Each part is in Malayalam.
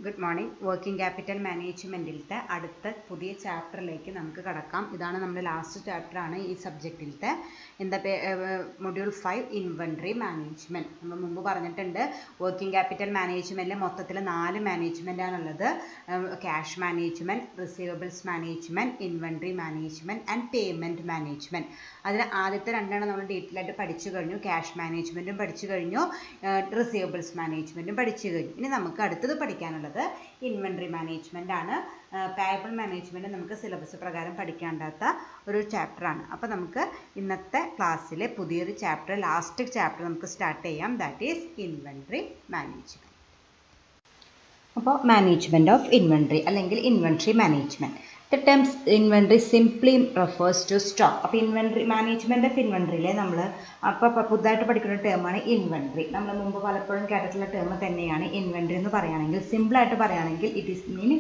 Good morning. വർക്കിംഗ് ക്യാപിറ്റൽ മാനേജ്മെൻറ്റിലത്തെ അടുത്ത പുതിയ ചാപ്റ്ററിലേക്ക് നമുക്ക് കടക്കാം. ഇതാണ് നമ്മുടെ ലാസ്റ്റ് ചാപ്റ്ററാണ് ഈ സബ്ജക്റ്റിലത്തെ. എന്താ മൊഡ്യൂൾ 5 ഇൻവെൻട്രി മാനേജ്മെൻറ്റ്. നമ്മൾ മുമ്പ് പറഞ്ഞിട്ടുണ്ട് വർക്കിംഗ് ക്യാപിറ്റൽ മാനേജ്മെൻറ്റിൽ മൊത്തത്തിൽ 4 മാനേജ്മെൻറ്റാണുള്ളത്. Cash management, receivables management, inventory management and payment management. അതിൽ ആദ്യത്തെ രണ്ടെണ്ണം നമ്മൾ ഡീറ്റെയിൽ ആയിട്ട് പഠിച്ചു കഴിഞ്ഞു. ക്യാഷ് മാനേജ്മെൻറ്റും പഠിച്ചു കഴിഞ്ഞു, റിസീവബിൾസ് മാനേജ്മെൻറ്റും പഠിച്ചു കഴിഞ്ഞു. ഇനി നമുക്ക് അടുത്തത് പഠിക്കാനുള്ളത് ഇൻവെൻട്രി മാനേജ്മെന്റ് ആണ്. പേയബിൾ മാനേജ്മെന്റ് നമുക്ക് സിലബസ് പ്രകാരം പഠിക്കേണ്ടാത്ത ഒരു ചാപ്റ്ററാണ്. അപ്പോൾ നമുക്ക് ഇന്നത്തെ ക്ലാസ്സിലെ പുതിയൊരു ചാപ്റ്റർ, ലാസ്റ്റ് ചാപ്റ്റർ നമുക്ക് സ്റ്റാർട്ട് ചെയ്യാം. That is inventory management. അപ്പോൾ മാനേജ്മെന്റ് ഓഫ് ഇൻവെൻട്രി അല്ലെങ്കിൽ inventory management. The term inventory simply refers to stock. അപ്പോൾ ഇൻവെൻട്രി മാനേജ്മെന്റ് ഓഫ് ഇൻവെൻട്രിയിലെ നമ്മൾ അപ്പോൾ പുതുതായിട്ട് പഠിക്കുന്ന ടേമാണ് ഇൻവെൻട്രി. നമ്മൾ മുമ്പ് പലപ്പോഴും കേട്ടിട്ടുള്ള ടേം തന്നെയാണ് ഇൻവെൻട്രി എന്ന് പറയുകയാണെങ്കിൽ. സിമ്പിളായിട്ട് പറയുകയാണെങ്കിൽ ഇറ്റ് ഈസ് മീൻ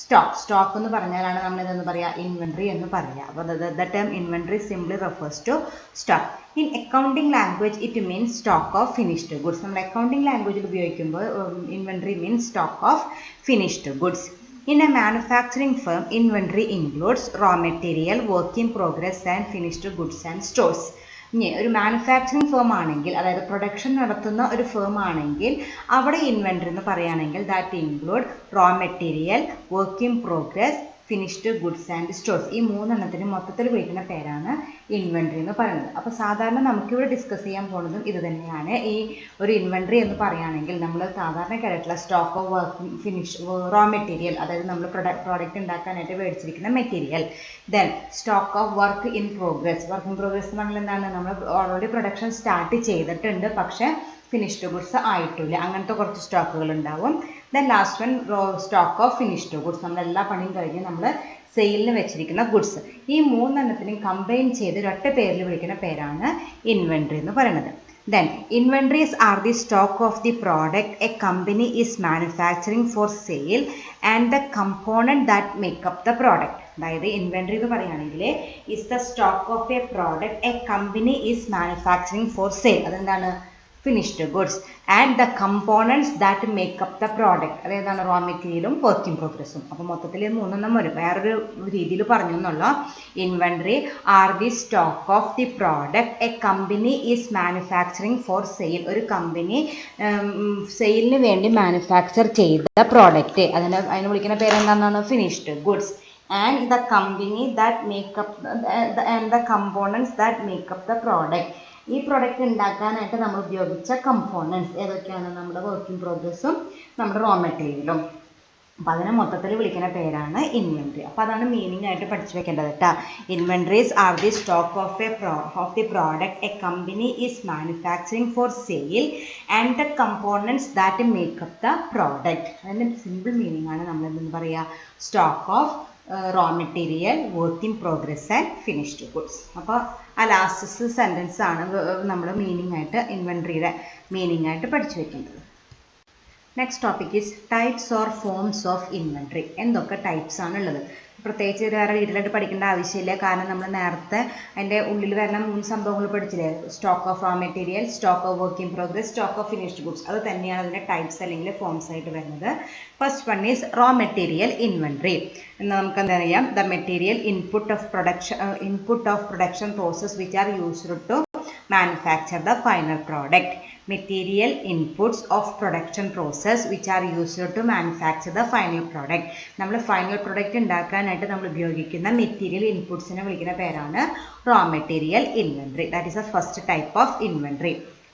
സ്റ്റോക്ക് എന്ന് പറഞ്ഞാലാണ് നമ്മൾ ഇതെന്ന് പറയുക ഇൻവെൻട്രി എന്ന് പറയുക. അപ്പോൾ the term inventory simply refers to stock. In accounting language it means stock of finished goods. നമ്മൾ അക്കൗണ്ടിങ് ലാംഗ്വേജിൽ ഉപയോഗിക്കുമ്പോൾ inventory means stock of finished goods. In a manufacturing firm, inventory includes raw material, work in progress and finished goods and stores. ഇനി ഒരു മാനുഫാക്ചറിങ് ഫേം ആണെങ്കിൽ, അതായത് പ്രൊഡക്ഷൻ നടത്തുന്ന ഒരു ഫേം ആണെങ്കിൽ അവിടെ ഇൻവെൻട്രി എന്ന് പറയുകയാണെങ്കിൽ that include raw material, work in progress, finished goods and stores. ഈ മൂന്നെണ്ണത്തിന് മൊത്തത്തിൽ വിളിക്കുന്ന പേരാണ് ഇൻവെൻട്രി എന്ന് പറയുന്നത്. അപ്പോൾ സാധാരണ നമുക്കിവിടെ ഡിസ്കസ് ചെയ്യാൻ പോകുന്നതും ഇത് തന്നെയാണ്. ഈ ഒരു ഇൻവെൻട്രി എന്ന് പറയുകയാണെങ്കിൽ നമ്മൾ സാധാരണ കേട്ടിട്ടുള്ള stock of work raw material, അതായത് നമ്മൾ പ്രോഡക്റ്റ് ഉണ്ടാക്കാനായിട്ട് മേടിച്ചിരിക്കുന്ന material. Then stock of work in progress. Work in progress എന്ന് പറഞ്ഞാൽ എന്താണ്? നമ്മൾ ഓൾറെഡി പ്രൊഡക്ഷൻ സ്റ്റാർട്ട് ചെയ്തിട്ടുണ്ട്, പക്ഷേ ഫിനിഷ്ഡ് ഗുഡ്സ് ആയിട്ടില്ല. അങ്ങനത്തെ കുറച്ച് സ്റ്റോക്കുകൾ ഉണ്ടാവും. Then last one stock of finished goods. നമ്മളെല്ലാ പണിയും കഴിഞ്ഞ് നമ്മൾ സെയിലിന് വെച്ചിരിക്കുന്ന ഗുഡ്സ്. ഈ മൂന്നെണ്ണത്തിനും കമ്പൈൻ ചെയ്ത് ഒറ്റ പേരിൽ വിളിക്കുന്ന പേരാണ് ഇൻവെൻട്രി എന്ന് പറയുന്നത്. Then inventories are the stock of the product a company is manufacturing for sale and the component that make up the product. അതായത് ഇൻവെൻട്രി എന്ന് പറയുകയാണെങ്കിൽ is the stock of a product a company is manufacturing for sale. അതെന്താണ്? Finished goods and the components that make up the product. അതേതാണ്? റോ മെറ്റീരിയലും വർക്ക് ഇൻ പ്രോഗ്രസും. അപ്പോൾ മൊത്തത്തിൽ മൂന്നെണ്ണം വരും. വേറൊരു രീതിയിൽ പറഞ്ഞു എന്നുള്ള inventory are the stock of the product a company is manufacturing for sale. ഒരു കമ്പനി സെയിലിന് വേണ്ടി മാനുഫാക്ചർ ചെയ്ത പ്രോഡക്റ്റ്, അതിന് വിളിക്കുന്ന പേരെന്താണെന്നാണ്? Finished goods. And the company that make up and the components that make up the product. ഈ പ്രോഡക്റ്റ് ഉണ്ടാക്കാനായിട്ട് നമ്മൾ ഉപയോഗിച്ച കമ്പോണൻറ്റ്സ് ഏതൊക്കെയാണ്? നമ്മുടെ വർക്ക് ഇൻ പ്രോഗ്രസും നമ്മുടെ റോ മെറ്റീരിയലും. അപ്പോൾ അതിനെ മൊത്തത്തിൽ വിളിക്കുന്ന പേരാണ് ഇൻവെൻട്രി. അപ്പോൾ അതാണ് മീനിങ് ആയിട്ട് പഠിച്ചു വെക്കേണ്ടത് കേട്ടോ. Inventories are the stock of the product a company is manufacturing for sale and the components that make up the product. അതിൻ്റെ സിമ്പിൾ മീനിങ് ആണ് നമ്മൾ എന്തെന്ന് പറയുക? Stock of raw material, work in progress and finished goods. അപ്പോൾ ആ ലാസ്റ്റ് സെൻറ്റൻസ് ആണ് നമ്മൾ മീനിങ് ആയിട്ട് ഇൻവെൻട്രിയുടെ മീനിങ് ആയിട്ട് പഠിച്ചു വെക്കേണ്ടത്. Next topic is types or forms of inventory. എന്തൊക്കെ ടൈപ്സ് ആണുള്ളത്? പ്രത്യേകിച്ച് വേറെ ഡീറ്റെയിലായിട്ട് പഠിക്കേണ്ട ആവശ്യമില്ല. കാരണം നമ്മൾ നേരത്തെ അതിൻ്റെ ഉള്ളിൽ വരുന്ന 3 സംഭവങ്ങൾ പഠിച്ചില്ലേ? Stock of raw material, stock of work in progress, stock of finished goods. അത് തന്നെയാണ് അതിൻ്റെ ടൈപ്സ് അല്ലെങ്കിൽ ഫോംസ് ആയിട്ട് വരുന്നത്. First one is raw material inventory. എന്ന് നമുക്ക് എന്താ അറിയാം? The material input of production process which are used to manufacture the final product. Material inputs of production process which are used to manufacture the final product. നമ്മൾ ഫൈനൽ പ്രൊഡക്റ്റ് ഉണ്ടാക്കാനായിട്ട് നമ്മൾ ഉപയോഗിക്കുന്ന മെറ്റീരിയൽ ഇൻപുട്സിനെ വിളിക്കുന്ന പേരാണ് raw material inventory. That is the first type of inventory.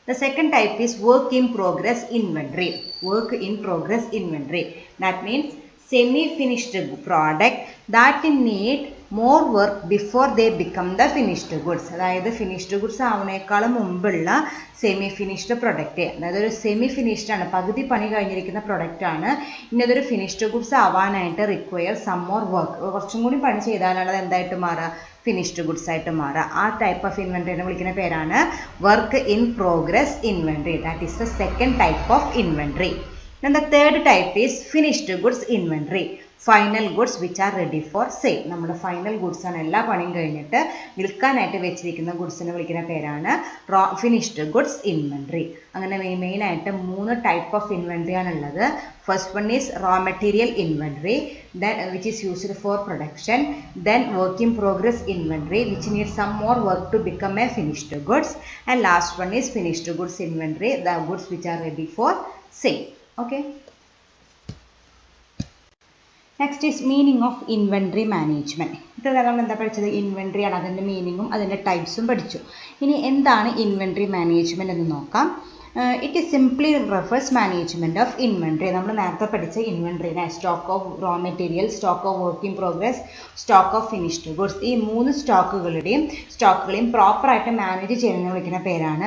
The second type is work in progress inventory. Work in progress inventory. That means semi-finished product that need more work before they become the finished goods. അതായത് ഫിനിഷ്ഡ് ഗുഡ്സ് ആവുന്നേക്കാളും മുമ്പുള്ള സെമി ഫിനിഷ്ഡ് പ്രൊഡക്റ്റ്. അതായത് ഒരു സെമി ഫിനിഷ്ഡ് ആണ്, പകുതി പണി കഴിഞ്ഞിരിക്കുന്ന പ്രൊഡക്റ്റ് ആണ്. ഇനി അതൊരു ഫിനിഷ്ഡ് ഗുഡ്സ് ആവാനായിട്ട് റിക്വയർ സം മോർ വർക്ക്. കുറച്ചും കൂടി പണി ചെയ്താലാണ് അത് എന്തായിട്ട് മാറുക? ഫിനിഷ്ഡ് ഗുഡ്സ് ആയിട്ട് മാറുക. ആ ടൈപ്പ് ഓഫ് ഇൻവെൻട്രിനെ വിളിക്കുന്ന പേരാണ് work in progress inventory. That is the second type of inventory. Then the third type is finished goods inventory. Final goods which are ready for sale. നമ്മുടെ ഫൈനൽ ഗുഡ്സ് ആണ്, എല്ലാ പണിയും കഴിഞ്ഞിട്ട് വിൽക്കാനായിട്ട് വെച്ചിരിക്കുന്ന ഗുഡ്സിനെ വിളിക്കുന്ന പേരാണ് ഫിനിഷ്ഡ് ഗുഡ്സ് ഇൻവെൻട്രി. അങ്ങനെ മെയിനായിട്ട് 3 ടൈപ്പ് ഓഫ് ഇൻവെൻട്രി ആണുള്ളത്. First one is raw material inventory, then which is used for production, then work in progress inventory which needs some more work to become a finished goods, and last one is finished goods inventory, the goods which are ready for sale. Okay, next is meaning of inventory management. ഇത്ര നമ്മൾ എന്താ പഠിച്ചത്? ഇൻവെൻട്രി ആണ്, അതിൻ്റെ മീനിങ്ങും അതിൻ്റെ ടൈപ്സും പഠിച്ചു. ഇനി എന്താണ് ഇൻവെൻട്രി മാനേജ്മെൻറ്റ് എന്ന് നോക്കാം. It is simply refers management of inventory. നമ്മൾ നേരത്തെ പഠിച്ച ഇൻവെൻട്രീനെ stock of raw material, stock of work in progress, stock of finished goods, ഈ 3 സ്റ്റോക്കുകളെയും പ്രോപ്പറായിട്ട് മാനേജ് ചെയ്യുന്ന വിളിക്കുന്ന പേരാണ്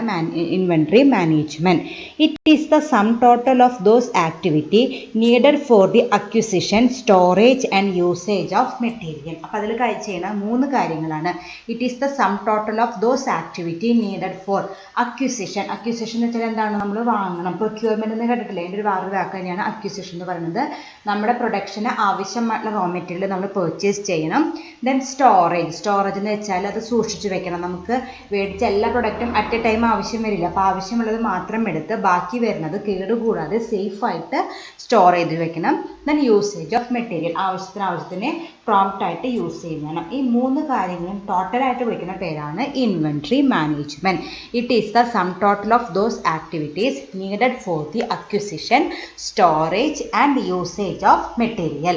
inventory management. It is the sum total of those activity needed for the acquisition, storage and usage of material. അപ്പോൾ അതിൽ ചെയ്യുന്ന 3 കാര്യങ്ങളാണ്. It is the sum total of those activity needed four acquisition. Acquisition എന്ന് വെച്ചാൽ എന്താണ്? നമ്മൾ വാങ്ങണം. പ്രൊക്യൂർമെൻറ്റ് എന്ന് കേട്ടിട്ടില്ലേ? അതിൻ്റെ ഒരു വേറൊരു വാക്ക് തന്നെയാണ് അക്വിസിഷൻ എന്ന് പറയുന്നത്. നമ്മുടെ പ്രൊഡക്ഷന് ആവശ്യമായിട്ടുള്ള റോ മെറ്റീരിയൽ നമ്മൾ പർച്ചേസ് ചെയ്യണം. ദെൻ സ്റ്റോറേജ് എന്ന് വെച്ചാൽ അത് സൂക്ഷിച്ച് വെക്കണം. നമുക്ക് മേടിച്ച എല്ലാ പ്രൊഡക്റ്റും അറ്റ് എ ടൈം ആവശ്യം വരില്ല. അപ്പോൾ ആവശ്യമുള്ളത് മാത്രം എടുത്ത് ബാക്കി വരുന്നത് കേടുകൂടാതെ സേഫായിട്ട് സ്റ്റോർ ചെയ്ത് വെക്കണം. ദെൻ യൂസേജ് ഓഫ് മെറ്റീരിയൽ, ആവശ്യത്തിന് പ്രോംപ്റ്റ് ആയിട്ട് യൂസ് ചെയ്യണം. ഈ 3 കാര്യങ്ങളും ടോട്ടലായിട്ട് വിളിക്കുന്ന പേരാണ് inventory management. It is the sum total of those activities needed for the acquisition, storage and usage of material.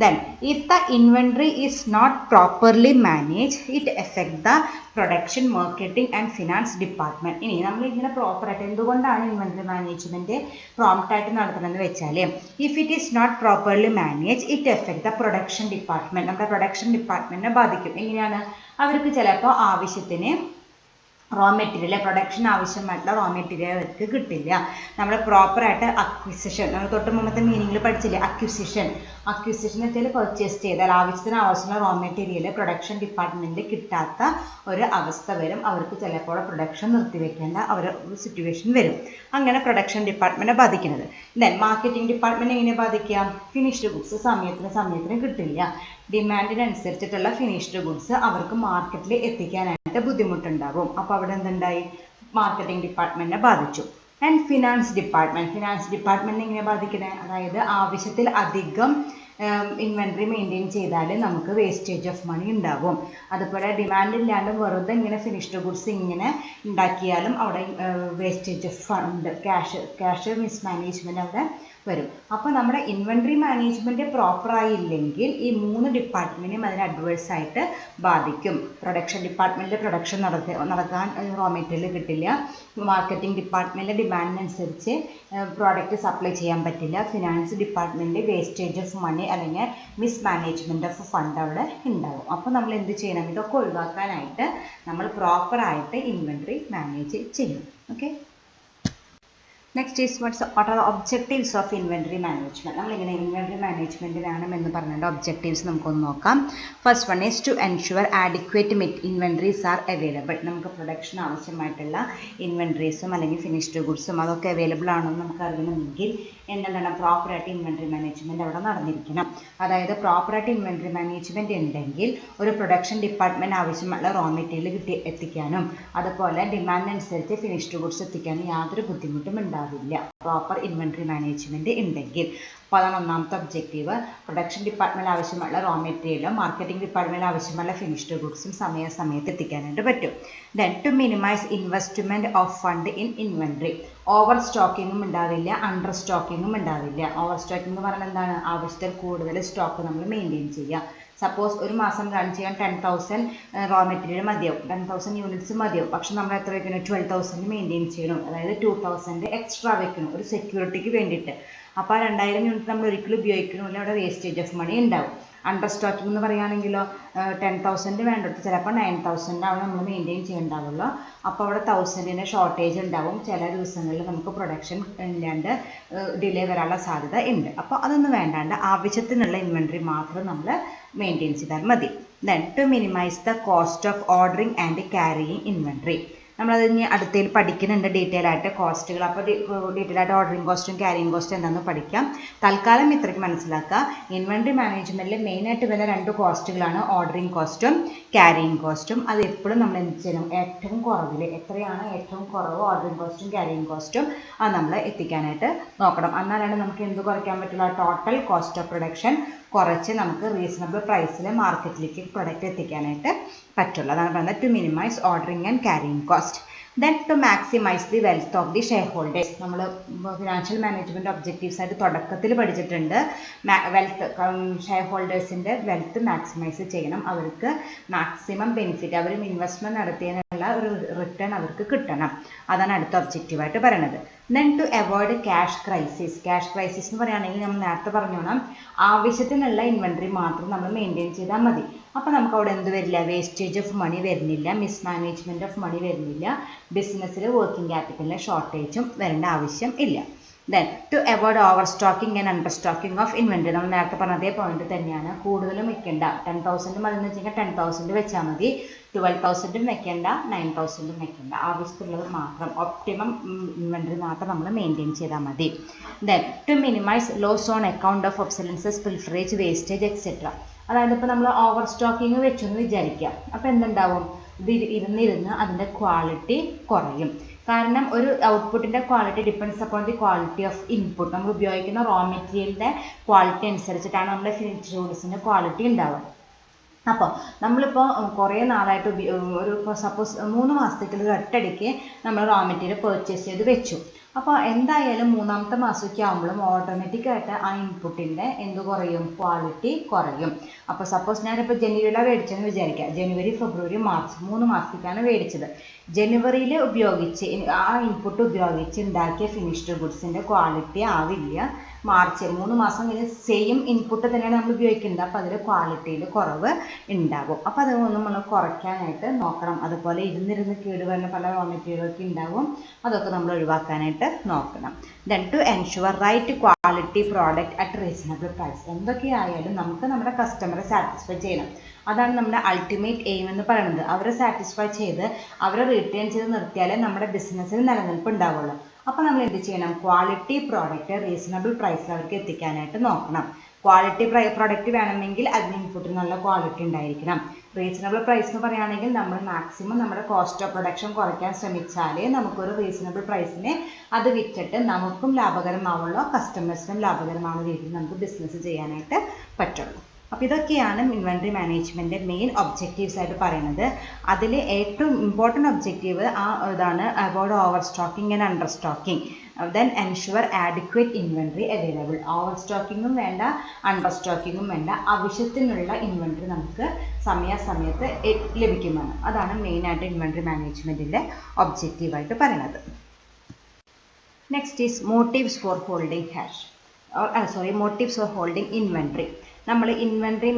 Then if the inventory is not properly managed, it affects the production, marketing and finance department. ഇനി നമ്മൾ ഇങ്ങനെ പ്രോപ്പറായിട്ട് എന്തുകൊണ്ടാണ് ഇൻവെൻട്രി മാനേജ്മെൻറ്റ് പ്രോംപ്റ്റായിട്ട് നടത്തുന്നതെന്ന് വെച്ചാൽ, if it is not properly manage it effect the production department. നമ്മുടെ പ്രൊഡക്ഷൻ ഡിപ്പാർട്ട്മെൻറ്റിനെ ബാധിക്കും. എങ്ങനെയാണ്? അവർക്ക് ചിലപ്പോൾ ആവശ്യത്തിന് റോ മെറ്റീരിയൽ, പ്രൊഡക്ഷൻ ആവശ്യമായിട്ടുള്ള റോ മെറ്റീരിയൽ അവർക്ക് കിട്ടില്ല. നമ്മൾ പ്രോപ്പറായിട്ട് അക്വിസിഷൻ, നമ്മൾ തൊട്ട് മുമ്പത്തെ മീനിങ്ങിൽ പഠിച്ചില്ലേ അക്വിസിഷൻ എന്ന് വെച്ചാൽ പർച്ചേസ് ചെയ്താൽ ആവശ്യമുള്ള റോ മെറ്റീരിയൽ പ്രൊഡക്ഷൻ ഡിപ്പാർട്ട്മെൻറ്റിൽ കിട്ടാത്ത ഒരു അവസ്ഥ വരും. അവർക്ക് ചിലപ്പോൾ പ്രൊഡക്ഷൻ നിർത്തിവെക്കേണ്ട ഒരു സിറ്റുവേഷൻ വരും. അങ്ങനെ പ്രൊഡക്ഷൻ ഡിപ്പാർട്ട്മെൻറ്റിനെ ബാധിക്കുന്നത്. ദെൻ മാർക്കറ്റിംഗ് ഡിപ്പാർട്ട്മെൻറ്റ് എങ്ങനെ ബാധിക്കുക? ഫിനിഷ്ഡ് ഗുഡ്സ് സമയത്തിന് കിട്ടില്ല. ഡിമാൻഡിനനുസരിച്ചിട്ടുള്ള ഫിനിഷ്ഡ് ഗുഡ്സ് അവർക്ക് മാർക്കറ്റിൽ എത്തിക്കാനായിട്ട് ബുദ്ധിമുട്ടുണ്ടാകും. അപ്പോൾ അവിടെ എന്തുണ്ടായി? മാർക്കറ്റിംഗ് ഡിപ്പാർട്ട്മെൻറ്റിനെ ബാധിച്ചു. ആൻഡ് ഫിനാൻസ് ഡിപ്പാർട്ട്മെൻറ്റ് എങ്ങനെ ബാധിക്കുന്നത്? അതായത് ആവശ്യത്തിൽ അധികം ഇൻവെൻട്രി മെയിൻറ്റെയിൻ ചെയ്താൽ നമുക്ക് വേസ്റ്റേജ് ഓഫ് മണി ഉണ്ടാകും. അതുപോലെ ഡിമാൻഡ് ഇല്ലാണ്ട് വെറുതെ ഇങ്ങനെ ഫിനിഷ്ഡ് ഗുഡ്സ് ഇങ്ങനെ ഉണ്ടാക്കിയാലും അവിടെ wastage of fund, cash mismanagement അവിടെ വരും. അപ്പോൾ നമ്മുടെ ഇൻവെൻട്രി മാനേജ്മെൻറ്റ് പ്രോപ്പറായില്ലെങ്കിൽ ഈ 3 ഡിപ്പാർട്ട്മെൻറ്റിനും അതിന് അഡ്വേഴ്സായിട്ട് ബാധിക്കും. പ്രൊഡക്ഷൻ ഡിപ്പാർട്ട്മെൻറ്റിൽ പ്രൊഡക്ഷൻ നടക്കാൻ റോ മെറ്റീരിയൽ കിട്ടില്ല. മാർക്കറ്റിംഗ് ഡിപ്പാർട്ട്മെൻറ്റിലെ ഡിമാൻഡിനനുസരിച്ച് പ്രോഡക്റ്റ് സപ്ലൈ ചെയ്യാൻ പറ്റില്ല. Finance department wastage of money അല്ലെങ്കിൽ മിസ്മാനേജ്മെൻറ്റ് ഓഫ് ഫണ്ട് അവിടെ ഉണ്ടാകും. അപ്പോൾ നമ്മൾ എന്ത് ചെയ്യണം? ഇതൊക്കെ ഒഴിവാക്കാനായിട്ട് നമ്മൾ പ്രോപ്പറായിട്ട് ഇൻവെൻട്രി മാനേജ് ചെയ്യണം. Okay, next is what are the objectives of inventory management. നമ്മളിങ്ങനെ ഇൻവെൻട്രി മാനേജ്മെൻറ്റ് വേണമെന്ന് പറഞ്ഞിട്ട് ഒബ്ജക്റ്റീവ്സ് നമുക്കൊന്ന് നോക്കാം. First one is to ensure adequate inventories are available. നമുക്ക് പ്രൊഡക്ഷൻ ആവശ്യമായിട്ടുള്ള ഇൻവെൻട്രീസും അല്ലെങ്കിൽ ഫിനിഷ്ഡ് ഗുഡ്സും അതൊക്കെ അവൈലബിൾ ആണെന്ന് നമുക്ക് അറിയണമെങ്കിൽ എന്താണ്? പ്രോപ്പറായിട്ട് ഇൻവെൻട്രി മാനേജ്മെൻറ്റ് അവിടെ നടന്നിരിക്കണം. അതായത് പ്രോപ്പറായിട്ട് ഇൻവെൻട്രി മാനേജ്മെൻറ്റ് ഉണ്ടെങ്കിൽ ഒരു പ്രൊഡക്ഷൻ ഡിപ്പാർട്ട്മെൻറ്റ് ആവശ്യമുള്ള റോ മെറ്റീരിയൽ എത്തിക്കാനും അതുപോലെ ഡിമാൻഡിനനുസരിച്ച് ഫിനിഷ്ഡ് ഗുഡ്സ് എത്തിക്കാനും യാതൊരു ബുദ്ധിമുട്ടും ഉണ്ടാവില്ല പ്രോപ്പർ ഇൻവെൻട്രി മാനേജ്മെൻറ്റ് ഉണ്ടെങ്കിൽ. അപ്പോൾ അതാണ് ഒന്നാമത്തെ ഒബ്ജക്റ്റീവ്. പ്രൊഡക്ഷൻ ഡിപ്പാർട്ട്മെൻറ്റ് ആവശ്യമുള്ള റോ മെറ്റീരിയലും മാർക്കറ്റിംഗ് ഡിപ്പാർട്ട്മെൻറ്റ് ആവശ്യമുള്ള ഫിനിഷ്ഡ് ഗുഡ്സും സമയത്ത് എത്തിക്കാനായിട്ട് പറ്റും. Then to minimise investment of fund in inventory. Over സ്റ്റോക്കിങ്ങും ഉണ്ടാവില്ല, അണ്ടർ സ്റ്റോക്കിങ്ങും ഉണ്ടാവില്ല. ഓവർ സ്റ്റോക്കിംഗ് എന്ന് പറഞ്ഞാൽ എന്താണ്? ആവശ്യത്തിൽ കൂടുതൽ സ്റ്റോക്ക് നമ്മൾ മെയിൻറ്റെയിൻ ചെയ്യുക. സപ്പോസ് ഒരു മാസം റൺ ചെയ്യാൻ 10,000 റോ മെറ്റീരിയൽ മതിയാവും, 10,000 യൂണിറ്റ്സ് മതിയാവും. പക്ഷെ നമ്മൾ എത്ര വെക്കണം? 12,000 മെയിൻറ്റെയിൻ ചെയ്യണം. അതായത് 2,000 എക്സ്ട്രാ വെക്കണം ഒരു സെക്യൂരിറ്റിക്ക് വേണ്ടിയിട്ട്. അപ്പോൾ ആ 2,000 യൂണിറ്റ് നമ്മൾ ഒരിക്കലും ഉപയോഗിക്കണമില്ല, അവിടെ വേസ്റ്റേജ് ഓഫ് മണി ഉണ്ടാവും. അണ്ടർ സ്റ്റോക്കിംഗ് എന്ന് പറയുകയാണെങ്കിലോ 10,000 വേണ്ടത് ചിലപ്പോൾ 9,000 ആണ് നമ്മൾ മെയിൻറ്റെയിൻ ചെയ്യേണ്ടാവുള്ളൂ. അപ്പോൾ അവിടെ 1,000 ഷോർട്ടേജ് ഉണ്ടാവും. ചില ദിവസങ്ങളിൽ നമുക്ക് പ്രൊഡക്ഷൻ ഇല്ലാണ്ട് ഡിലേ വരാനുള്ള സാധ്യത ഉണ്ട്. അപ്പോൾ അതൊന്നും വേണ്ടാണ്ട് ആവശ്യത്തിനുള്ള ഇൻവെൻട്രി മാത്രം നമ്മൾ മെയിൻറ്റെയിൻ ചെയ്താൽ മതി. Then to minimise the cost of ordering and carrying inventory. നമ്മളത് ഇനി അടുത്തതിൽ പഠിക്കുന്നുണ്ട് ഡീറ്റെയിൽ ആയിട്ട് കോസ്റ്റുകൾ. അപ്പോൾ ഡീറ്റെയിൽ ആയിട്ട് ഓർഡറിംഗ് കോസ്റ്റും ക്യാരിയിങ് കോസ്റ്റും എന്താണെന്ന് പഠിക്കാം. തൽക്കാലം ഇത്രയ്ക്ക് മനസ്സിലാക്കുക. ഇൻവെൻട്രി മാനേജ്മെൻറ്റിൽ മെയിനായിട്ട് വരുന്ന 2 കോസ്റ്റുകളാണ് ഓർഡറിംഗ് കോസ്റ്റും ക്യാരിയിങ് കോസ്റ്റും. അത് എപ്പോഴും നമ്മൾ എന്ത് ചെയ്യണം, ഏറ്റവും കുറവിൽ എത്രയാണ് ഏറ്റവും കുറവ് ഓർഡറിംഗ് കോസ്റ്റും ക്യാരിയിങ് കോസ്റ്റും അത് നമ്മൾ എത്തിക്കാനായിട്ട് നോക്കണം. എന്നാലാണ് നമുക്ക് എന്ത് കുറയ്ക്കാൻ പറ്റുള്ള ടോട്ടൽ കോസ്റ്റ് ഓഫ് പ്രൊഡക്ഷൻ കുറച്ച് നമുക്ക് റീസണബിൾ പ്രൈസിൽ മാർക്കറ്റിലേക്ക് പ്രൊഡക്റ്റ് എത്തിക്കാനായിട്ട് പറ്റുള്ളൂ. അതാണ് പറയുന്നത് to minimise ordering and carrying cost. Then to maximise the wealth of the shareholders. നമ്മൾ ഫിനാൻഷ്യൽ മാനേജ്മെൻറ്റ് ഒബ്ജക്റ്റീവ്സ് ആയിട്ട് തുടക്കത്തിൽ പഠിച്ചിട്ടുണ്ട്. വെൽത്ത് ഷെയർ ഹോൾഡേഴ്സിൻ്റെ വെൽത്ത് മാക്സിമൈസ് ചെയ്യണം. അവർക്ക് മാക്സിമം ബെനിഫിറ്റ്, അവർ ഇൻവെസ്റ്റ്മെൻറ്റ് നടത്തിയതിനുള്ള ഒരു റിട്ടേൺ അവർക്ക് കിട്ടണം. അതാണ് അടുത്ത ഒബ്ജക്റ്റീവായിട്ട് പറയുന്നത്. Then to avoid cash crisis. Cash crisis എന്ന് പറയുകയാണെങ്കിൽ നമ്മൾ നേരത്തെ പറഞ്ഞോണം, ആവശ്യത്തിനുള്ള ഇൻവെൻട്രി മാത്രം നമ്മൾ മെയിൻറ്റെയിൻ ചെയ്താൽ മതി. അപ്പോൾ നമുക്ക് അവിടെ എന്ത് വരില്ല, വേസ്റ്റേജ് ഓഫ് മണി വരുന്നില്ല, മിസ്മാനേജ്മെൻറ്റ് ഓഫ് മണി വരുന്നില്ല, ബിസിനസ്സിൽ വർക്കിംഗ് ക്യാപിറ്റലിൻ്റെ ഷോർട്ടേജും വരേണ്ട ആവശ്യം ഇല്ല. Then to avoid over stocking and under stocking of inventory. നമ്മൾ നേരത്തെ പറഞ്ഞ അതേ പോയിന്റ് തന്നെയാണ്. കൂടുതലും വെക്കേണ്ട. 10,000 മതി എന്ന് വെച്ചാൽ 10,000 വെച്ചാൽ മതി. 12,000 വെക്കേണ്ട, 9,000 വെക്കേണ്ട. ആവശ്യമുള്ളത് മാത്രം, ഒപ്റ്റിമം ഇൻവെൻട്രി മാത്രം നമ്മൾ മെയിൻറ്റെയിൻ ചെയ്താൽ മതി. Then to minimise loss on account of obsolescences, pilferage, wastage etcetera. അതായത് ഇപ്പോൾ നമ്മൾ ഓവർ സ്റ്റോക്കിംഗ് വെച്ചെന്ന് വിചാരിക്കുക. അപ്പോൾ എന്തുണ്ടാവും, ഇത് ഇരുന്നിരുന്ന് അതിൻ്റെ ക്വാളിറ്റി കുറയും. കാരണം ഒരു ഔട്ട്പുട്ടിൻ്റെ quality depends upon the quality of input. നമ്മൾ ഉപയോഗിക്കുന്ന റോ മെറ്റീരിയലിൻ്റെ ക്വാളിറ്റി അനുസരിച്ചിട്ടാണ് നമ്മുടെ ഫിനിഷ്ഡ് ഗുഡ്സിൻ്റെ ക്വാളിറ്റി ഉണ്ടാവുക. അപ്പോൾ നമ്മളിപ്പോൾ കുറേ നാളായിട്ട് ഒരു സപ്പോസ് 3 മാസത്തേക്കുള്ള ഒറ്റയടിക്ക് നമ്മൾ റോ മെറ്റീരിയൽ പർച്ചേസ് ചെയ്ത് വെച്ചു. അപ്പോൾ എന്തായാലും 3ാമത്തെ മാസമൊക്കെ ആകുമ്പോഴും ഓട്ടോമാറ്റിക്കായിട്ട് ആ ഇൻപുട്ടിൻ്റെ എന്ത് കുറയും, ക്വാളിറ്റി കുറയും. അപ്പോൾ സപ്പോസ് ഞാനിപ്പോൾ ജനുവരിയിലാണ് മേടിച്ചതെന്ന് വിചാരിക്കുക. ജനുവരി, ഫെബ്രുവരി, മാർച്ച് 3 മാസത്തേക്കാണ് മേടിച്ചത്. ജനുവരിയിൽ ഉപയോഗിച്ച് ആ ഇൻപുട്ട് ഉപയോഗിച്ച് ഉണ്ടാക്കിയ ഫിനിഷ്ഡ് ഗുഡ്സിൻ്റെ ക്വാളിറ്റി ആവില്ല. മാർച്ച് 3 മാസം കഴിഞ്ഞ് സെയിം ഇൻപുട്ട് തന്നെയാണ് നമ്മൾ ഉപയോഗിക്കുന്നത്. അപ്പോൾ അതിൽ ക്വാളിറ്റിയിൽ കുറവ് ഉണ്ടാകും. അപ്പോൾ അതൊന്നും നമ്മൾ കുറയ്ക്കാനായിട്ട് നോക്കണം. അതുപോലെ ഇരുന്നിരുന്ന് കേടുവരുന്ന പല റോ മെറ്റീരിയലൊക്കെ ഉണ്ടാകും. അതൊക്കെ നമ്മൾ ഒഴിവാക്കാനായിട്ട് നോക്കണം. Then to ensure right quality product at reasonable price. എന്തൊക്കെയായാലും നമുക്ക് നമ്മുടെ കസ്റ്റമറെ സാറ്റിസ്ഫൈ ചെയ്യണം. അതാണ് നമ്മുടെ അൾട്ടിമേറ്റ് എയിം എന്ന് പറയുന്നത്. അവരെ സാറ്റിസ്ഫൈ ചെയ്ത് അവരെ റിട്ടേൺ ചെയ്ത് നിർത്തിയാലേ നമ്മുടെ ബിസിനസ്സിൽ നിലനിൽപ്പ് ഉണ്ടാവുള്ളൂ. അപ്പോൾ നമ്മൾ എന്ത് ചെയ്യണം, ക്വാളിറ്റി പ്രോഡക്റ്റ് റീസണബിൾ പ്രൈസിൽ അവർക്ക് എത്തിക്കാനായിട്ട് നോക്കണം. ക്വാളിറ്റി പ്രോഡക്റ്റ് വേണമെങ്കിൽ അതിന് ഇൻപുട്ടിന് നല്ല ക്വാളിറ്റി ഉണ്ടായിരിക്കണം. റീസണബിൾ പ്രൈസ് എന്ന് പറയുകയാണെങ്കിൽ നമ്മൾ മാക്സിമം നമ്മുടെ കോസ്റ്റ് ഓഫ് പ്രൊഡക്ഷൻ കുറയ്ക്കാൻ ശ്രമിച്ചാലേ നമുക്കൊരു റീസണബിൾ പ്രൈസിന് അത് വിറ്റിട്ട് നമുക്കും ലാഭകരമാവുള്ളൂ, കസ്റ്റമേഴ്സിനും ലാഭകരമാവുന്ന രീതിയിൽ നമുക്ക് ബിസിനസ് ചെയ്യാനായിട്ട് പറ്റുള്ളൂ. അപ്പോൾ ഇതൊക്കെയാണ് ഇൻവെൻട്രി മാനേജ്മെൻറ്റ് മെയിൻ ഒബ്ജക്റ്റീവ്സ് ആയിട്ട് പറയുന്നത്. അതിൽ ഏറ്റവും ഇമ്പോർട്ടൻറ്റ് ഒബ്ജക്റ്റീവ് ഇതാണ്, avoid over stocking and under stocking. Then ensure adequate inventory available. Over സ്റ്റോക്കിങ്ങും വേണ്ട, അണ്ടർ സ്റ്റോക്കിങ്ങും വേണ്ട, ആവശ്യത്തിനുള്ള ഇൻവെൻട്രി നമുക്ക് സമയാസമയത്ത് ലഭിക്കുന്നതാണ്. അതാണ് മെയിനായിട്ട് ഇൻവെൻട്രി മാനേജ്മെൻറ്റിൻ്റെ ഒബ്ജക്റ്റീവായിട്ട് പറയുന്നത്. Next is motives for holding cash, motives for holding inventory. നമ്മൾ ഇൻവെൻട്രി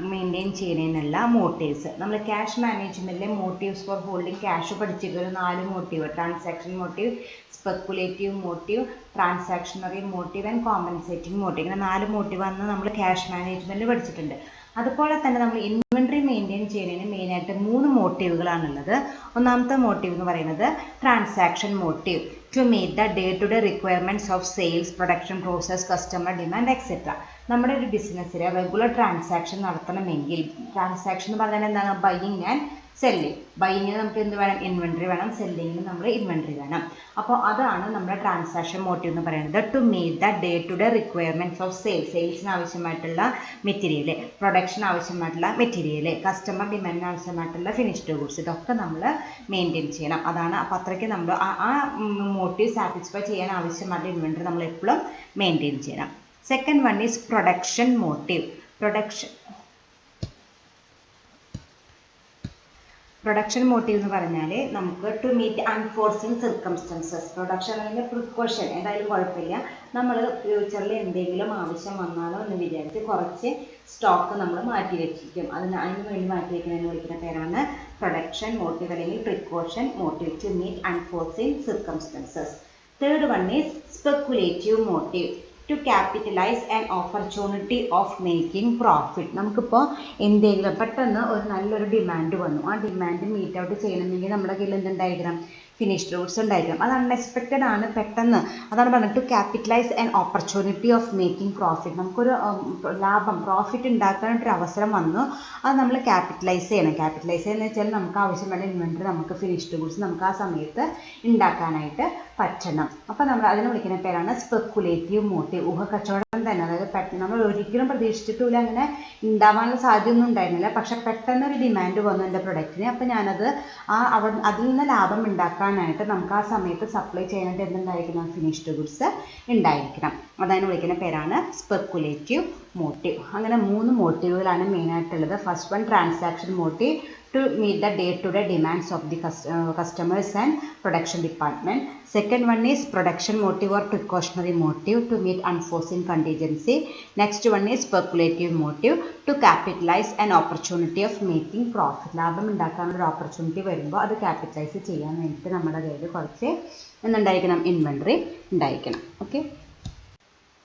മെയിൻറ്റെയിൻ ചെയ്യുന്നതിനുള്ള മോട്ടീവ്സ്. നമ്മൾ ക്യാഷ് മാനേജ്മെൻറ്റിലെ മോട്ടീവ്സ് ഫോർ ഹോൾഡിംഗ് ക്യാഷ് പഠിച്ചിട്ട് 4 motive: transaction motive, speculative motive, transactionary motive and compensating motive. ഇങ്ങനെ 4 മോട്ടീവാണ് നമ്മൾ ക്യാഷ് മാനേജ്മെൻറ്റിൽ പഠിച്ചിട്ടുണ്ട്. അതുപോലെ തന്നെ നമ്മൾ ഇൻവെൻട്രി മെയിൻറ്റെയിൻ ചെയ്യുന്നതിന് മെയിനായിട്ട് 3 മോട്ടീവുകളാണുള്ളത്. ഒന്നാമത്തെ മോട്ടീവ് എന്ന് പറയുന്നത് transaction motive, to meet the day to day requirements of sales, production process, customer demand etcetera. നമ്മുടെ ഒരു ബിസിനസ്സിൽ റെഗുലർ ട്രാൻസാക്ഷൻ നടത്തണമെങ്കിൽ, ട്രാൻസാക്ഷൻ എന്ന് പറഞ്ഞാൽ എന്താണ്, ബൈയിങ് ആൻഡ് സെല്ലിങ്. ബൈയിങ്ങിന് നമുക്ക് എന്ത് വേണം, ഇൻവെൻട്രി വേണം. സെല്ലിങ്ങിന് നമ്മൾ ഇൻവെൻട്രി വേണം. അപ്പോൾ അതാണ് നമ്മുടെ ട്രാൻസാക്ഷൻ മോട്ടീവ് എന്ന് പറയുന്നത്. To meet the day to day requirements of സെയിൽസിന് ആവശ്യമായിട്ടുള്ള മെറ്റീരിയൽ, പ്രൊഡക്ഷൻ ആവശ്യമായിട്ടുള്ള മെറ്റീരിയൽ, കസ്റ്റമർ ഡിമാൻഡിന് ആവശ്യമായിട്ടുള്ള ഫിനിഷ്ഡ് ഗുഡ്സ്, ഇതൊക്കെ നമ്മൾ മെയിൻറ്റെയിൻ ചെയ്യണം. അതാണ്. അപ്പോൾ അത്രയ്ക്ക് നമ്മൾ ആ മോട്ടീവ് സാറ്റിസ്ഫൈ ചെയ്യാൻ ആവശ്യമായിട്ടുള്ള ഇൻവെൻട്രി നമ്മൾ എപ്പോഴും മെയിൻറ്റെയിൻ ചെയ്യണം. Second one is production motive. Production motive എന്ന് പറഞ്ഞാൽ നമുക്ക് to meet unforeseen circumstances. Production അതിൻ്റെ പ്രിക്കോഷൻ, എന്തായാലും കുഴപ്പമില്ല, നമ്മൾ ഫ്യൂച്ചറിൽ എന്തെങ്കിലും ആവശ്യം വന്നാലോ എന്ന് വിചാരിച്ച് കുറച്ച് സ്റ്റോക്ക് നമ്മൾ മാറ്റി വെച്ചിരിക്കും. അതിന് വേണ്ടി മാറ്റി വയ്ക്കുന്നതിന് വിളിക്കുന്ന പേരാണ് പ്രൊഡക്ഷൻ മോട്ടീവ് അല്ലെങ്കിൽ precaution motive, to meet unforeseen circumstances. Third one is speculative motive, to capitalise an opportunity of making profit. നമുക്കിപ്പോൾ എന്തെങ്കിലും പെട്ടെന്ന് ഒരു നല്ലൊരു ഡിമാൻഡ് വന്നു, ആ ഡിമാൻഡ് മീറ്റ് ഔട്ട് ചെയ്യണമെങ്കിൽ നമ്മുടെ കയ്യിൽ എന്തുണ്ടായിരിക്കണം? ഫിനിഷ്ഡ് ഗുഡ്സ് ഉണ്ടായിരിക്കണം. അത് അൺഎക്സ്പെക്റ്റഡ് ആണ്, പെട്ടെന്ന്. അതാണ് പറഞ്ഞത് to capitalise an opportunity of making profit. നമുക്കൊരു ലാഭം, പ്രോഫിറ്റ് ഉണ്ടാക്കാനായിട്ടൊരു അവസരം വന്നു, അത് നമ്മൾ ക്യാപിറ്റലൈസ് ചെയ്യണം. ക്യാപിറ്റലൈസ് ചെയ്യുന്നത് വെച്ചാൽ നമുക്ക് ആവശ്യമുള്ള ഇൻവെൻറ്ററി, നമുക്ക് ഫിനിഷ്ഡ് ഗുഡ്സ് നമുക്ക് ആ സമയത്ത് ഉണ്ടാക്കാനായിട്ട് പറ്റണം. അപ്പോൾ നമ്മൾ അതിനെ വിളിക്കുന്ന പേരാണ് സ്പെക്കുലേറ്റീവ് മോട്ടീവ്. ഊഹക്കച്ചവടം തന്നെ. അതായത് പെട്ടെന്ന് നമ്മൾ ഒരിക്കലും പ്രതീക്ഷിച്ചിട്ടില്ല, അങ്ങനെ ഉണ്ടാവാനുള്ള സാധ്യതയൊന്നും ഉണ്ടായിരുന്നില്ല, പക്ഷെ പെട്ടെന്ന് ഒരു ഡിമാൻഡ് വന്നു എൻ്റെ പ്രൊഡക്റ്റിന്. അപ്പോൾ ഞാനത് അതിൽ നിന്ന് ലാഭം ഉണ്ടാക്കാനായിട്ട് നമുക്ക് ആ സമയത്ത് സപ്ലൈ ചെയ്യാനായിട്ട് എന്തുണ്ടായിരിക്കണം? ഫിനിഷ്ഡ് ഗുഡ്സ് ഉണ്ടായിരിക്കണം. അതിനെ വിളിക്കുന്ന പേരാണ് സ്പെക്കുലേറ്റീവ് മോട്ടീവ്. അങ്ങനെ 3 മോട്ടീവുകളാണ് മെയിനായിട്ടുള്ളത്. First one transaction motive to meet the day-to-day demands of the customers and production department. Second one is production motive or precautionary motive to meet unforeseen contingency. Next one is speculative motive to capitalize an opportunity of making profit. ലാഭം ഉണ്ടാക്കാനുള്ള ഒരു ഓപ്പർച്യൂണിറ്റി വരുമ്പോൾ അത് ക്യാപിറ്റലൈസ് ചെയ്യാൻ വേണ്ടിയിട്ട് നമ്മുടെ കയ്യിൽ കുറച്ച് എന്തുണ്ടായിരിക്കണം? ഇൻവെൻറ്ററി ഉണ്ടായിരിക്കണം. ഓക്കെ,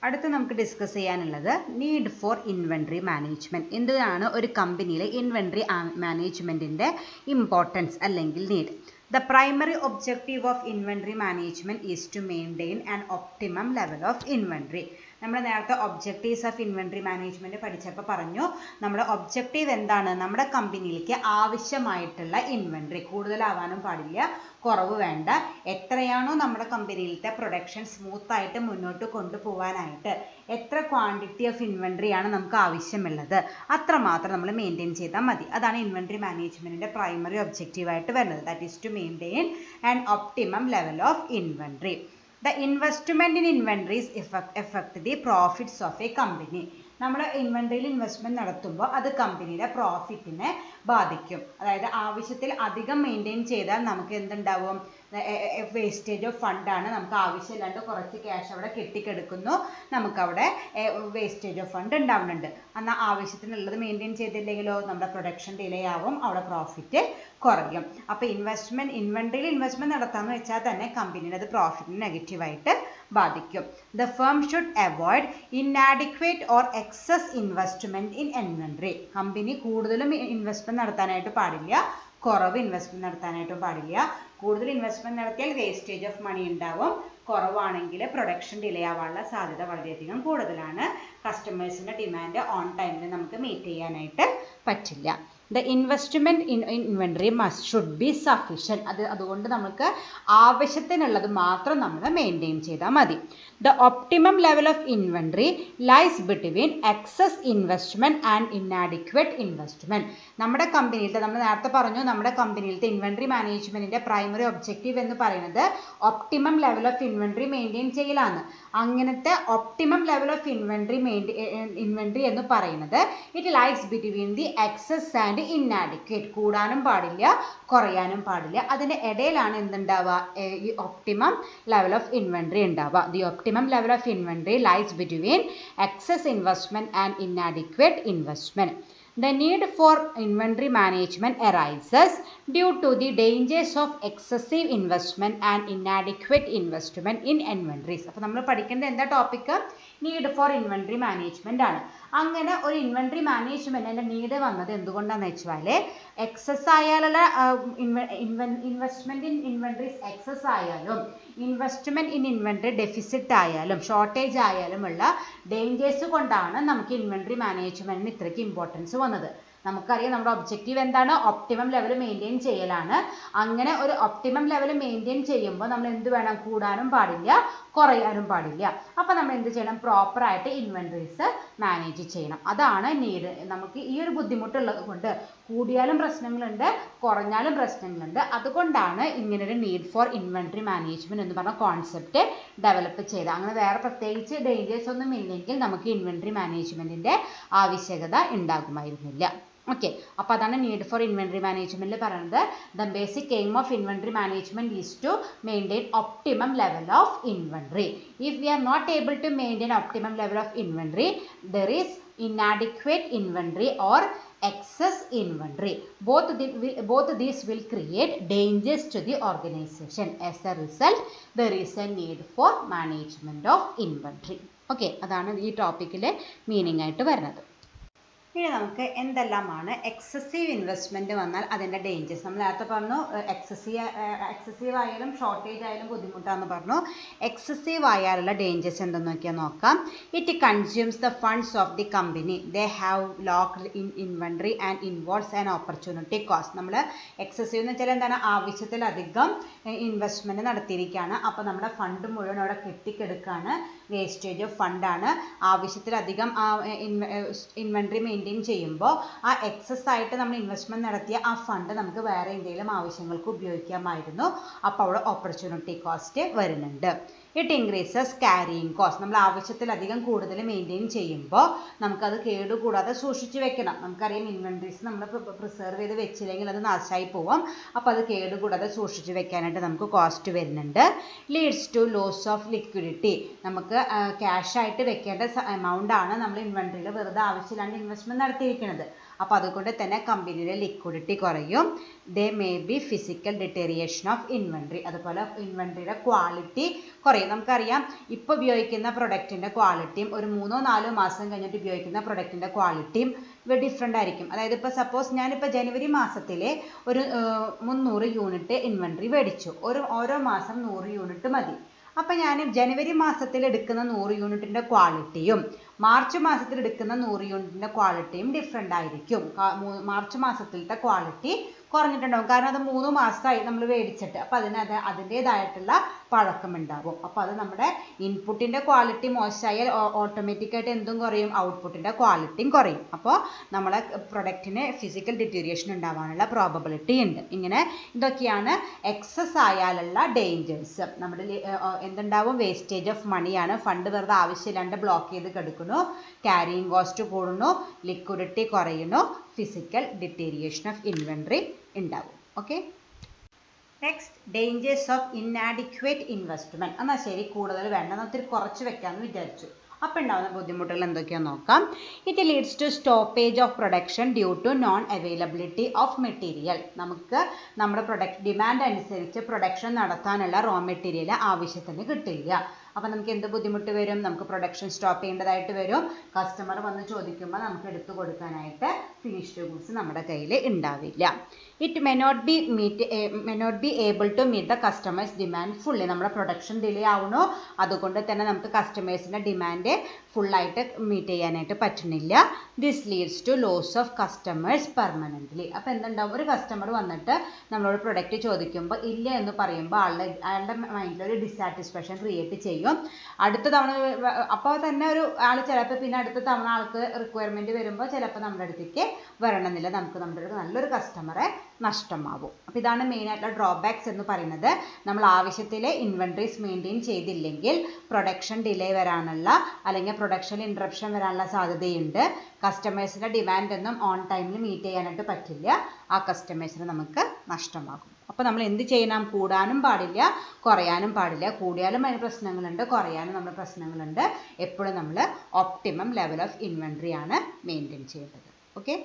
അടുത്ത് നമുക്ക് ഡിസ്കസ് ചെയ്യാനുള്ളത് നീഡ് ഫോർ ഇൻവെൻറ്ററി മാനേജ്മെൻറ്റ്. എന്താണ് ഒരു കമ്പനിയിൽ ഇൻവെൻറ്ററി മാനേജ്മെൻറ്റിൻ്റെ ഇമ്പോർട്ടൻസ് അല്ലെങ്കിൽ need? The primary objective of inventory management is to maintain an optimum level of inventory. നമ്മൾ നേരത്തെ ഒബ്ജക്റ്റീവ്സ് ഓഫ് ഇൻവെൻറ്ററി മാനേജ്മെൻറ്റ് പഠിച്ചപ്പോൾ പറഞ്ഞു, നമ്മുടെ ഒബ്ജക്റ്റീവ് എന്താണ്? നമ്മുടെ കമ്പനിയിലേക്ക് ആവശ്യമായിട്ടുള്ള ഇൻവെൻറ്ററി കൂടുതലാവാനും പാടില്ല, കുറവ് വേണ്ട. എത്രയാണോ നമ്മുടെ കമ്പനിയിലത്തെ പ്രൊഡക്ഷൻ സ്മൂത്തായിട്ട് മുന്നോട്ട് കൊണ്ടുപോകാനായിട്ട് എത്ര ക്വാണ്ടിറ്റി ഓഫ് ഇൻവെൻറ്ററിയാണ് നമുക്ക് ആവശ്യമുള്ളത്, അത്രമാത്രം നമ്മൾ മെയിൻറ്റെയിൻ ചെയ്താൽ മതി. അതാണ് ഇൻവെൻറ്ററി മാനേജ്മെൻറ്റിൻ്റെ പ്രൈമറി ഒബ്ജക്റ്റീവായിട്ട് വരുന്നത്. That is to maintain an optimum level of inventory. The investment in inventories affect the profits of a company. നമ്മൾ ഇൻവെൻറ്ററിയിൽ ഇൻവെസ്റ്റ്മെൻറ്റ് നടത്തുമ്പോൾ അത് കമ്പനിയുടെ പ്രോഫിറ്റിനെ ബാധിക്കും. അതായത് ആവശ്യത്തിൽ അധികം മെയിൻറ്റെയിൻ ചെയ്താൽ നമുക്ക് എന്തുണ്ടാവും? വേസ്റ്റേജ് ഓഫ് ഫണ്ടാണ്. നമുക്ക് ആവശ്യമില്ലാണ്ട് കുറച്ച് ക്യാഷ് അവിടെ കെട്ടിക്കെടുക്കുന്നു, നമുക്കവിടെ വേസ്റ്റേജ് ഓഫ് ഫണ്ട് ഉണ്ടാവുന്നുണ്ട്. എന്നാൽ ആവശ്യത്തിനുള്ളത് മെയിൻറ്റെയിൻ ചെയ്തില്ലെങ്കിലോ നമ്മുടെ പ്രൊഡക്ഷൻ ഡിലേ ആവും, അവിടെ പ്രോഫിറ്റ് കുറയും. അപ്പോൾ ഇൻവെൻറ്ററിയിൽ ഇൻവെസ്റ്റ്മെൻറ്റ് നടത്താമെന്ന് വെച്ചാൽ തന്നെ കമ്പനിയുടെ അത് പ്രോഫിറ്റിന് നെഗറ്റീവായിട്ട് ബാധിക്കും. The firm should avoid inadequate or excess investment in inventory. Company കൂടുതലും ഇൻവെസ്റ്റ്മെൻറ്റ് നടത്താനായിട്ട് പാടില്ല, കുറവ് ഇൻവെസ്റ്റ്മെൻറ്റ് നടത്താനായിട്ടും പാടില്ല. കൂടുതൽ ഇൻവെസ്റ്റ്മെൻറ്റ് നടത്തിയാൽ വേസ്റ്റേജ് ഓഫ് മണി ഉണ്ടാവും, കുറവാണെങ്കിൽ പ്രൊഡക്ഷൻ ഡിലേ ആവാനുള്ള സാധ്യത വളരെയധികം കൂടുതലാണ്. കസ്റ്റമേഴ്സിൻ്റെ ഡിമാൻഡ് ഓൺ ടൈമിൽ നമുക്ക് മീറ്റ് ചെയ്യാനായിട്ട് പറ്റില്ല. The investment in inventory should be sufficient. അതുകൊണ്ട് നമുക്ക് ആവശ്യത്തിനുള്ളത് മാത്രം നമ്മൾ മെയിൻറ്റെയിൻ ചെയ്താൽ മതി. The optimum level of inventory lies between excess investment and inadequate investment. നമ്മുടെ കമ്പനിയിലത്തെ, നമ്മൾ നേരത്തെ പറഞ്ഞു, നമ്മുടെ കമ്പനിയിലത്തെ ഇൻവെൻറ്ററി മാനേജ്മെൻറ്റിൻ്റെ പ്രൈമറി ഒബ്ജക്റ്റീവ് എന്ന് പറയുന്നത് optimum level of inventory maintain ചെയ്യലാണ്. അങ്ങനത്തെ ഒപ്റ്റിമം ലെവൽ ഓഫ് ഇൻവെൻറ്ററി എന്ന് പറയുന്നത് it lies between the excess and inadequate. കൂടാനും പാടില്ല, കുറയാനും പാടില്ല. അതിൻ്റെ ഇടയിലാണ് എന്തുണ്ടാവുക? ഈ ഒപ്റ്റിമം ലെവൽ ഓഫ് ഇൻവെൻറ്ററി ഉണ്ടാവുക. The optimum level of inventory lies between excess investment and inadequate investment. The need for inventory management arises due to the dangers of excessive investment and inadequate investment in inventories. അപ്പോൾ നമ്മൾ പഠിക്കേണ്ട എന്താ topic? Need for inventory management ആണ്. അങ്ങനെ ഒരു ഇൻവെൻറ്ററി മാനേജ്മെൻറ്റിൻ്റെ നീഡ് വന്നത് എന്തുകൊണ്ടാണെന്ന് വെച്ചാൽ എക്സസ് ആയാലുള്ള ഇൻവെസ്റ്റ്മെൻറ്റ് ഇൻ ഇൻവെൻറ്ററീസ് എക്സസ് ആയാലും ഇൻവെസ്റ്റ്മെൻറ്റ് ഇൻ ഇൻവെൻറ്ററി ഡെഫിസിറ്റ് ആയാലും ഷോർട്ടേജ് ആയാലുമുള്ള ഡേഞ്ചേഴ്സ് കൊണ്ടാണ് നമുക്ക് ഇൻവെൻറ്ററി മാനേജ്മെൻറ്റിന് ഇത്രയ്ക്ക് ഇമ്പോർട്ടൻസ് വന്നത്. നമുക്കറിയാം നമ്മുടെ ഒബ്ജക്റ്റീവ് എന്താണ്? ഒപ്റ്റിമം ലെവൽ മെയിൻറ്റെയിൻ ചെയ്യലാണ്. അങ്ങനെ ഒരു ഒപ്റ്റിമം ലെവൽ മെയിൻറ്റെയിൻ ചെയ്യുമ്പോൾ നമ്മൾ എന്ത് വേണം? കൂടാനും പാടില്ല, കുറയാനും പാടില്ല. അപ്പോൾ നമ്മൾ എന്ത് ചെയ്യണം? പ്രോപ്പറായിട്ട് ഇൻവെൻറ്ററീസ് മാനേജ് ചെയ്യണം. അതാണ് നീഡ്. നമുക്ക് ഈ ഒരു ബുദ്ധിമുട്ടുള്ളത് കൊണ്ട് കൂടിയാലും പ്രശ്നങ്ങളുണ്ട്, കുറഞ്ഞാലും പ്രശ്നങ്ങളുണ്ട്. അതുകൊണ്ടാണ് ഇങ്ങനൊരു നീഡ് ഫോർ ഇൻവെൻറ്ററി മാനേജ്മെൻറ്റ് എന്ന് പറഞ്ഞ കോൺസെപ്റ്റ് ഡെവലപ്പ് ചെയ്തത്. അങ്ങനെ വേറെ പ്രത്യേകിച്ച് ഡേഞ്ചേഴ്സ് ഒന്നും ഇല്ലെങ്കിൽ നമുക്ക് ഇൻവെൻറ്ററി മാനേജ്മെൻറ്റിൻ്റെ ആവശ്യകത ഉണ്ടാകുമായിരുന്നില്ല. ഓക്കെ, അപ്പോൾ അതാണ് നീഡ് ഫോർ ഇൻവെൻറ്ററി മാനേജ്മെൻറ്റിൽ പറയുന്നത്. The basic aim of inventory management is to maintain optimum level of inventory. If we are not able to maintain optimum level of inventory, there is inadequate inventory or excess inventory. Both these will create dangers to the organization. As a result, there is a need for management of inventory. Okay, അതാണ് ഈ ടോപ്പിക്കിലെ മീനിങ് ആയിട്ട് വരുന്നത്. ഇനി നമുക്ക് എന്തെല്ലാമാണ് എക്സസീവ് ഇൻവെസ്റ്റ്മെൻറ്റ് വന്നാൽ അതിൻ്റെ ഡേഞ്ചേഴ്സ്. നമ്മൾ നേരത്തെ പറഞ്ഞു എക്സസീവ് ആയാലും ഷോർട്ടേജ് ആയാലും ബുദ്ധിമുട്ടാണെന്ന് പറഞ്ഞു. എക്സസീവ് ആയാലുള്ള ഡേഞ്ചേഴ്സ് എന്തെന്ന് നോക്കാം. It consumes the funds of the company, they have locked in inventory and involves an opportunity cost. നമ്മൾ എക്സസീവ് എന്ന് വെച്ചാൽ എന്താണ്, ആവശ്യത്തിലധികം ഇൻവെസ്റ്റ്മെൻറ്റ് നടത്തിയിരിക്കുകയാണ്. അപ്പോൾ നമ്മുടെ ഫണ്ട് മുഴുവൻ അവിടെ കെട്ടിക്കെടുക്കുകയാണ്, വേസ്റ്റേജ് ഓഫ് ഫണ്ടാണ്. ആവശ്യത്തിലധികം ഇൻവെൻട്രി മെയിൻറ്റെയിൻ ചെയ്യുമ്പോൾ ആ എക്സസ് ആയിട്ട് നമ്മൾ ഇൻവെസ്റ്റ്മെന്റ് നടത്തിയ ആ ഫണ്ട് നമുക്ക് വേറെ എന്തെങ്കിലും ആവശ്യങ്ങൾക്ക് ഉപയോഗിക്കാമായിരുന്നു. അപ്പോൾ അവിടെ ഓപ്പർച്യൂണിറ്റി കോസ്റ്റ് വരുന്നുണ്ട്. It increases carrying cost. നമ്മൾ ആവശ്യത്തിലധികം കൂടുതൽ മെയിൻറ്റെയിൻ ചെയ്യുമ്പോൾ നമുക്കത് കേടുകൂടാതെ സൂക്ഷിച്ച് വെക്കണം. നമുക്കറിയാം ഇൻവെൻട്രീസ് നമ്മൾ പ്രിസർവ് ചെയ്ത് വെച്ചില്ലെങ്കിൽ അത് നാശമായി പോവും. അപ്പോൾ അത് കേടുകൂടാതെ സൂക്ഷിച്ച് വെക്കാനായിട്ട് നമുക്ക് കോസ്റ്റ് വരുന്നുണ്ട്. Leads to loss of liquidity. നമുക്ക് ക്യാഷ് ആയിട്ട് വെക്കേണ്ട എമൗണ്ട് ആണ് നമ്മൾ ഇൻവെൻട്രിയിൽ വെറുതെ ആവശ്യമില്ലാണ്ട് ഇൻവെസ്റ്റ്മെന്റ് നടത്തിയിരിക്കുന്നത്. അപ്പോൾ അതുകൊണ്ട് തന്നെ കമ്പനിയുടെ ലിക്വിഡിറ്റി കുറയും. They may be physical deterioration of inventory. അതുപോലെ ഇൻവെൻട്രിയുടെ ക്വാളിറ്റി കുറയും. നമുക്കറിയാം ഇപ്പോൾ ഉപയോഗിക്കുന്ന പ്രൊഡക്റ്റിൻ്റെ ക്വാളിറ്റിയും ഒരു 3-4 മാസം കഴിഞ്ഞിട്ട് ഉപയോഗിക്കുന്ന പ്രൊഡക്റ്റിൻ്റെ ക്വാളിറ്റിയും ഡിഫറെൻ്റ് ആയിരിക്കും. അതായത് ഇപ്പോൾ സപ്പോസ് ഞാനിപ്പോൾ ജനുവരി മാസത്തിലെ ഒരു 300 യൂണിറ്റ് ഇൻവെൻട്രി മേടിച്ചു. ഓരോ മാസം 100 യൂണിറ്റ് മതി. അപ്പം ഞാൻ ജനുവരി മാസത്തിൽ എടുക്കുന്ന 100 യൂണിറ്റിൻ്റെ ക്വാളിറ്റിയും മാർച്ച് മാസത്തിൽ എടുക്കുന്ന 100 യൂണിറ്റിൻ്റെ ക്വാളിറ്റിയും ഡിഫറെൻ്റ് ആയിരിക്കും. മാർച്ച് മാസത്തിലത്തെ ക്വാളിറ്റി കുറഞ്ഞിട്ടുണ്ടാവും. കാരണം അത് 3 മാസമായി നമ്മൾ മേടിച്ചിട്ട്. അപ്പോൾ അതിൻ്റേതായിട്ടുള്ള പഴക്കമുണ്ടാവും. അപ്പോൾ അത് നമ്മുടെ ഇൻപുട്ടിൻ്റെ ക്വാളിറ്റി മോശമായാൽ ഓട്ടോമാറ്റിക്കായിട്ട് എന്തും കുറയും, ഔട്ട്പുട്ടിൻ്റെ ക്വാളിറ്റിയും കുറയും. അപ്പോൾ നമ്മളെ പ്രൊഡക്റ്റിന് ഫിസിക്കൽ ഡിറ്റീരിയേഷൻ ഉണ്ടാവാനുള്ള പ്രോബബിലിറ്റി ഉണ്ട്. ഇങ്ങനെ ഇതൊക്കെയാണ് എക്സസ് ആയാലുള്ള ഡേഞ്ചേഴ്സ്. നമ്മുടെ എന്തുണ്ടാവും, വേസ്റ്റേജ് ഓഫ് മണിയാണ്. ഫണ്ട് വെറുതെ ആവശ്യമില്ലാണ്ട് ബ്ലോക്ക് ചെയ്ത് കിടക്കുന്നു, ക്യാരിയിങ് കോസ്റ്റ് കൂടുന്നു, ലിക്വിഡിറ്റി കുറയുന്നു, ഫിസിക്കൽ ഡിറ്റീരിയേഷൻ ഓഫ് ഇൻവെൻട്രി ഉണ്ടാവും. Okay, next dangers of inadequate investment. എന്നാൽ ശരി, കൂടുതൽ വേണ്ട, ഒത്തിരി കുറച്ച് വെക്കാമെന്ന് വിചാരിച്ചു. അപ്പോൾ ഉണ്ടാകുന്ന ബുദ്ധിമുട്ടുകൾ എന്തൊക്കെയാണെന്ന് നോക്കാം. It leads to stoppage of production due to non availability of material. നമുക്ക് നമ്മുടെ പ്രൊഡക്റ്റ് ഡിമാൻഡ് അനുസരിച്ച് പ്രൊഡക്ഷൻ നടത്താനുള്ള റോ മെറ്റീരിയൽ ആവശ്യത്തിന് കിട്ടില്ല. അപ്പോൾ നമുക്ക് എന്ത് ബുദ്ധിമുട്ട് വരും, നമുക്ക് പ്രൊഡക്ഷൻ സ്റ്റോപ്പ് ചെയ്യേണ്ടതായിട്ട് വരും. കസ്റ്റമർ വന്ന് ചോദിക്കുമ്പോൾ നമുക്ക് എടുത്തു കൊടുക്കാനായിട്ട് ഫിനിഷ്ഡ് ഗുഡ്സ് നമ്മുടെ കയ്യിൽ ഉണ്ടാവില്ല. It may not be able to meet the customers demand fully. നമ്മുടെ പ്രൊഡക്ഷൻ ഡിലേ ആവണോ, അതുകൊണ്ട് തന്നെ നമുക്ക് കസ്റ്റമേഴ്സിൻ്റെ ഡിമാൻഡ് ഫുള്ളായിട്ട് മീറ്റ് ചെയ്യാനായിട്ട് പറ്റുന്നില്ല. This leads to loss of customers permanently. അപ്പോൾ എന്തുണ്ടാവും, ഒരു കസ്റ്റമർ വന്നിട്ട് നമ്മളോട് പ്രൊഡക്റ്റ് ചോദിക്കുമ്പോൾ ഇല്ല എന്ന് പറയുമ്പോൾ അയാളുടെ മൈൻഡിൽ ഒരു ഡിസാറ്റിസ്ഫാക്ഷൻ ക്രിയേറ്റ് ചെയ്യും. അടുത്ത തവണ അപ്പോൾ തന്നെ ഒരു ആൾ ചിലപ്പോൾ പിന്നെ അടുത്ത തവണ ആൾക്ക് റിക്വയർമെൻറ്റ് വരുമ്പോൾ ചിലപ്പോൾ നമ്മുടെ അടുത്തേക്ക് വരണമെന്നില്ല. നമുക്ക് നമ്മുടെ നല്ലൊരു കസ്റ്റമറെ നഷ്ടമാവും. അപ്പോൾ ഇതാണ് മെയിനായിട്ടുള്ള ഡ്രോബാക്സ് എന്ന് പറയുന്നത്. നമ്മൾ ആവശ്യത്തിലെ ഇൻവെൻട്രീസ് മെയിൻറ്റെയിൻ ചെയ്തില്ലെങ്കിൽ പ്രൊഡക്ഷൻ ഡിലേ വരാനുള്ള അല്ലെങ്കിൽ പ്രൊഡക്ഷൻ ഇൻട്രപ്ഷൻ വരാനുള്ള സാധ്യതയുണ്ട്. കസ്റ്റമേഴ്സിൻ്റെ ഡിമാൻഡൊന്നും ഓൺ ടൈമിൽ മീറ്റ് ചെയ്യാനായിട്ട് പറ്റില്ല. ആ കസ്റ്റമേഴ്സിന് നമുക്ക് നഷ്ടമാകും. അപ്പോൾ നമ്മൾ എന്ത് ചെയ്യണം, കൂടാനും പാടില്ല, കുറയാനും പാടില്ല. കൂടിയാലും അതിന് പ്രശ്നങ്ങളുണ്ട്, കുറയാനും നമ്മുടെ പ്രശ്നങ്ങളുണ്ട്. എപ്പോഴും നമ്മൾ ഒപ്റ്റിമം ലെവൽ ഓഫ് ഇൻവെൻട്രി ആണ് മെയിൻറ്റെയിൻ ചെയ്യേണ്ടത്. ഓക്കെ.